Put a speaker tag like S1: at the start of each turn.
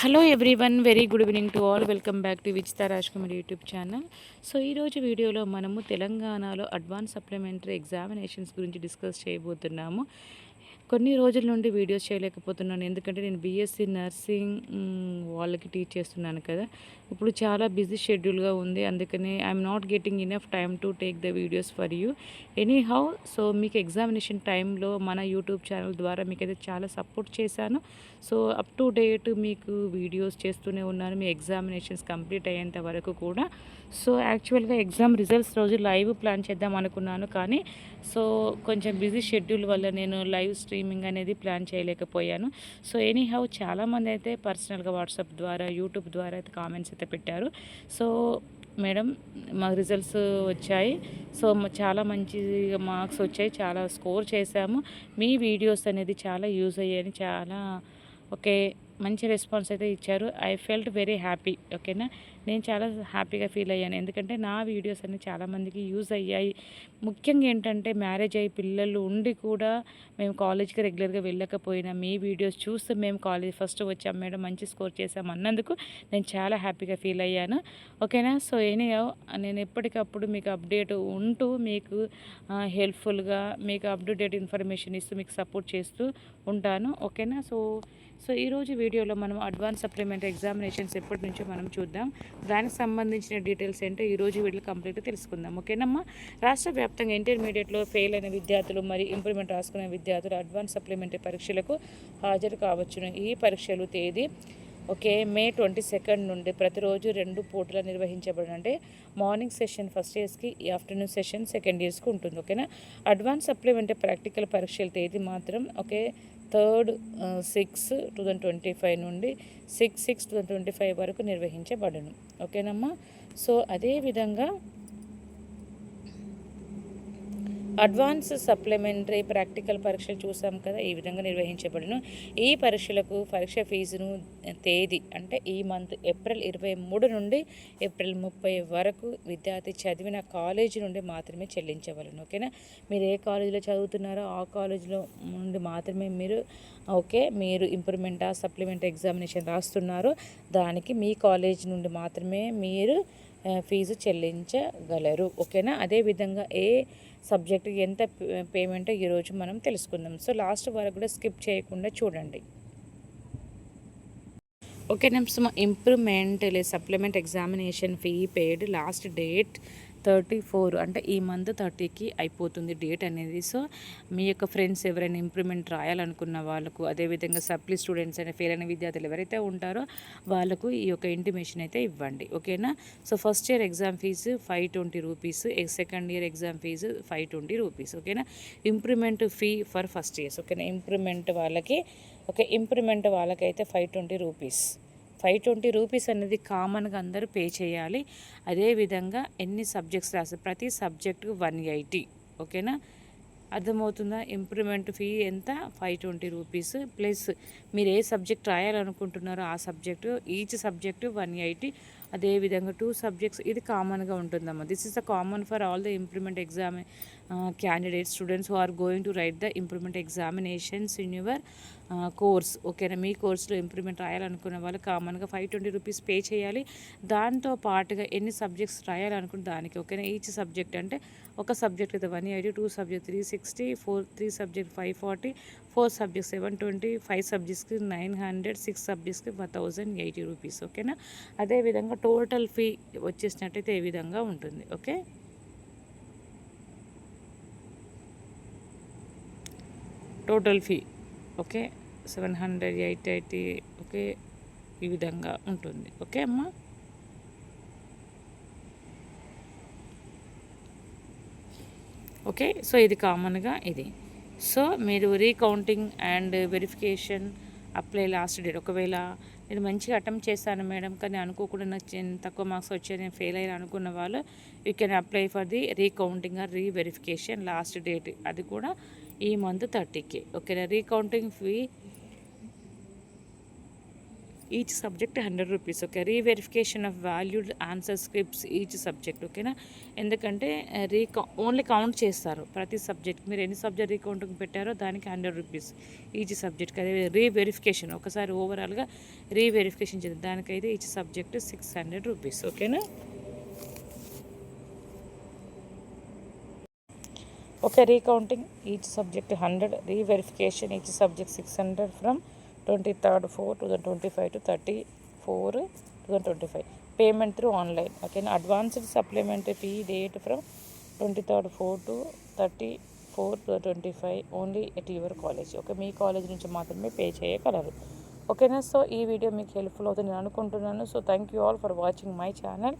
S1: Hello everyone, very good evening to all. Welcome back to Vichita Rajkumar YouTube channel. So ఈరోజు వీడియోలో మనము తెలంగాణలో advance supplementary examinations గురించి discuss చేయబోతున్నాము. కొన్ని రోజుల నుండి వీడియోస్ చేయలేకపోతున్నాను, ఎందుకంటే నేను బీఎస్సీ నర్సింగ్ వాళ్ళకి టీచ్ చేస్తున్నాను కదా. ఇప్పుడు చాలా బిజీ షెడ్యూల్గా ఉంది, అందుకని I'm not getting enough time to take the videos for you any how. So మీకు ఎగ్జామినేషన్ టైంలో మన యూట్యూబ్ ఛానల్ ద్వారా మీకైతే చాలా సపోర్ట్ చేశాను. సో అప్ టు డేట్ మీకు వీడియోస్ చేస్తూనే ఉన్నాను, మీ ఎగ్జామినేషన్స్ కంప్లీట్ అయ్యేంత వరకు కూడా. సో యాక్చువల్గా ఎగ్జామ్ రిజల్ట్స్ రోజు లైవ్ ప్లాన్ చేద్దాం అనుకున్నాను, కానీ సో కొంచెం బిజీ షెడ్యూల్ వల్ల నేను లైవ్ స్ట్రీమింగ్ అనేది ప్లాన్ చేయలేకపోయాను. సో ఎనీ హౌ చాలామంది అయితే పర్సనల్గా వాట్సాప్ ద్వారా యూట్యూబ్ ద్వారా అయితే కామెంట్స్ అయితే పెట్టారు. సో మేడం, మా రిజల్ట్స్ వచ్చాయి, సో చాలా మంచి మార్క్స్ వచ్చాయి, చాలా స్కోర్ చేశాము, మీ వీడియోస్ అనేది చాలా యూజ్ అయ్యాయని చాలా ఓకే మంచి రెస్పాన్స్ అయితే ఇచ్చారు. I felt very happy. ఓకేనా, నేను చాలా హ్యాపీగా ఫీల్ అయ్యాను, ఎందుకంటే నా వీడియోస్ అన్ని చాలామందికి యూజ్ అయ్యాయి. ముఖ్యంగా ఏంటంటే మ్యారేజ్ అయ్యి పిల్లలు ఉండి కూడా మేము కాలేజ్కి రెగ్యులర్గా వెళ్ళకపోయినా మీ వీడియోస్ చూస్తే మేము కాలేజ్ ఫస్ట్ వచ్చాం మేడం, మంచి స్కోర్ చేసాం అన్నందుకు నేను చాలా హ్యాపీగా ఫీల్ అయ్యాను. ఓకేనా, సో ఎనీహౌ నేను ఎప్పటికప్పుడు మీకు అప్డేట్ ఉంటూ మీకు హెల్ప్ఫుల్గా మీకు అప్ టు డేట్ ఇన్ఫర్మేషన్ ఇస్తూ మీకు సపోర్ట్ చేస్తూ ఉంటాను. ఓకేనా, సో ఈరోజు వీడియోలో మనం అడ్వాన్స్ సప్లిమెంటరీ ఎగ్జామినేషన్స్ ఎప్పటి నుంచో మనం చూద్దాం, దానికి సంబంధించిన డీటెయిల్స్ ఏంటో ఈరోజు వీడియో కంప్లీట్గా తెలుసుకుందాం. ఓకేనమ్మా, రాష్ట్ర వ్యాప్తంగా ఇంటర్మీడియట్లో ఫెయిల్ అయిన విద్యార్థులు మరియు ఇంప్రూవ్మెంట్ రాసుకునే విద్యార్థులు అడ్వాన్స్ సప్లిమెంటరీ పరీక్షలకు హాజరు కావచ్చును. ఈ పరీక్షలు తేదీ మే 22 నుండి ప్రతిరోజు 2 పూటలు నిర్వహించబడి, అంటే మార్నింగ్ సెషన్ ఫస్ట్ ఇయర్స్కి, ఆఫ్టర్నూన్ సెషన్ సెకండ్ ఇయర్స్కి ఉంటుంది. ఓకేనా, అడ్వాన్స్ సప్లిమెంటరీ ప్రాక్టికల్ పరీక్షల తేదీ మాత్రం 3/6/2025 నుండి 6/6/2025 వరకు నిర్వహించబడును. ఓకేనమ్మా, సో అదేవిధంగా అడ్వాన్స్ సప్లిమెంటరీ ప్రాక్టికల్ పరీక్షలు చూసాం కదా, ఈ విధంగా నిర్వహించబడును. ఈ పరీక్షలకు పరీక్ష ఫీజును తేదీ అంటే ఈ మంత్ ఏప్రిల్ 23 నుండి ఏప్రిల్ 30 వరకు విద్యార్థి చదివిన కాలేజీ నుండి మాత్రమే చెల్లించవలను. ఓకేనా, మీరు ఏ కాలేజీలో చదువుతున్నారో ఆ కాలేజీలో నుండి మాత్రమే మీరు ఇంప్రూవ్మెంట్ సప్లిమెంటరీ ఎగ్జామినేషన్ రాస్తున్నారో దానికి మీ కాలేజ్ నుండి మాత్రమే మీరు ఫీజు చెల్లించగలరు. ఓకేనా, అదేవిధంగా ఏ సబ్జెక్టు ఎంత పేమెంట్ ఈరోజు మనం తెలుసుకుందాం. సో లాస్ట్ వరకు కూడా స్కిప్ చేయకుండా చూడండి. ఓకేనా, సో ఇంప్రూవ్మెంట్ లేదా సప్లిమెంట్ ఎగ్జామినేషన్ ఫీ పేడ్ లాస్ట్ డేట్ 34, అంటే ఈ మంత్ 30కి అయిపోతుంది డేట్ అనేది. సో మీ యొక్క ఫ్రెండ్స్ ఎవరైనా ఇంప్రూవ్మెంట్ రాయాలనుకున్న వాళ్ళకు, అదేవిధంగా సప్లీ స్టూడెంట్స్ అయినా ఫెయిల్ అయిన విద్యార్థులు ఎవరైతే ఉంటారో వాళ్ళకు ఈ యొక్క ఇంటిమేషన్ అయితే ఇవ్వండి. ఓకేనా, so first year exam fees 520 rupees, second year exam fees 520 rupees. ఓకేనా, improvement fee for first years. ఓకేనా, ఇంప్రూవ్మెంట్ వాళ్ళకైతే 520 రూపీస్. 520 రూపీస్ అనేది కామన్గా అందరూ పే చేయాలి. అదేవిధంగా ఎన్ని సబ్జెక్ట్స్ రాస్తారు, ప్రతి సబ్జెక్టుకు 180. ఓకేనా, అర్థమవుతుందా? ఇంప్రూవ్మెంట్ ఫీ ఎంత? 520 రూపీస్ ప్లస్ మీరు ఏ సబ్జెక్ట్ రాయాలనుకుంటున్నారో ఆ సబ్జెక్టు, ఈచ్ సబ్జెక్టు 180. అదేవిధంగా 2 సబ్జెక్ట్స్, ఇది కామన్గా ఉంటుందమ్మా. This is the common for all the improvement exam candidates, students who are going to write the improvement examinations in your course. ఓకేనా, మీ కోర్సులో ఇంప్రూవ్మెంట్ రాయాలనుకున్న వాళ్ళు కామన్గా 520 రూపీస్ పే చేయాలి. దాంతో పాటుగా ఎన్ని సబ్జెక్ట్స్ రాయాలనుకుంటే దానికి. ఓకేనా, ఈచ్ సబ్జెక్ట్ అంటే ఒక సబ్జెక్ట్ అయితే 180, 2 సబ్జెక్ట్ 360, 3 సబ్జెక్ట్ 540, 4 సబ్జెక్ట్స్ 720, 5 సబ్జెక్ట్స్కి 900, 6 సబ్జెక్ట్స్కి 1080 రూపీస్. ఓకేనా, అదేవిధంగా టోటల్ ఫీ వచ్చేసినట్టయితే ఏ విధంగా ఉంటుంది. Okay, total fee 700, 880. ఓకే, ఈ విధంగా ఉంటుంది. ఓకే అమ్మా, ఓకే. సో ఇది కామన్గా ఇది. సో మీరు recounting and verification apply last date. ఒకవేళ నేను మంచిగా అటెంప్ట్ చేస్తాను మేడం, కానీ అనుకోకుండా నాకు తక్కువ మార్క్స్ వచ్చాయి, నేను ఫెయిల్ అయ్యాను అనుకున్న వాళ్ళు you can apply for the recounting or reverification. Last date అది కూడా ఈ మంత్ 30కి. ఓకేనా, recounting fee each subject 100 rupees. Okay, reverification of valued answer scripts each subject. ఓకేనా, ఎందుకంటే ఓన్లీ కౌంట్ చేస్తారు ప్రతి సబ్జెక్ట్. మీరు ఎన్ని సబ్జెక్ట్ రీకౌంటింగ్ పెట్టారో దానికి 100 రూపీస్ ఈచ్ సబ్జెక్ట్. అదే రీవెరిఫికేషన్ ఒకసారి ఓవరాల్గా రీవెరిఫికేషన్ చేద్దాం, దానికైతే ఈచ్ సబ్జెక్ట్ 600 రూపీస్. ఓకేనా. Okay, recounting each subject 100, re-verification each subject 600 from 23rd 4 2025 to 34 2025. Payment through online. Okay, advanced supplementary fee date from 23rd 4 to 34 2025 only at your college. Okay, me college నుంచి మాత్రమే pay చేయగలరు. ఓకేనా. So ఈ video మీకు helpful అవుతుంది నేను అనుకుంటున్నాను. So thank you all for watching my channel.